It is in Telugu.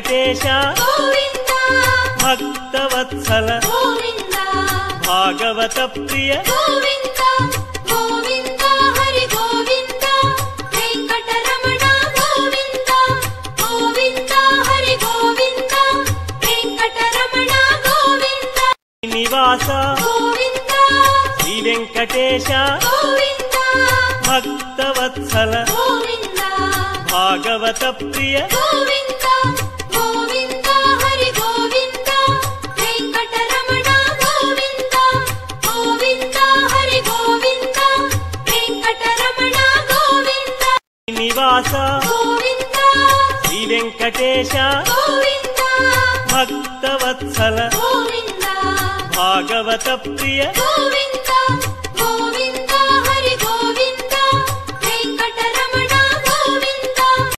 వెంకటేశ గోవింద భక్తవత్సల గోవింద భాగవత ప్రియ గోవింద గోవింద హరి గోవింద వెంకటరమణ గోవింద గోవింద హరి గోవింద వెంకటరమణ గోవింద నివాస గోవింద శ్రీ వెంకటేశ గోవింద భక్తవత్సల గోవింద భాగవత ప్రియ గోవింద గోవింద హరి గోవింద వెంకటరమణ గోవింద గోవింద హరి గోవింద వెంకటరమణ గోవింద నివాస గోవింద శ్రీ వెంకటేశ గోవింద భక్తవత్సల గోవింద భాగవత ప్రియ గోవింద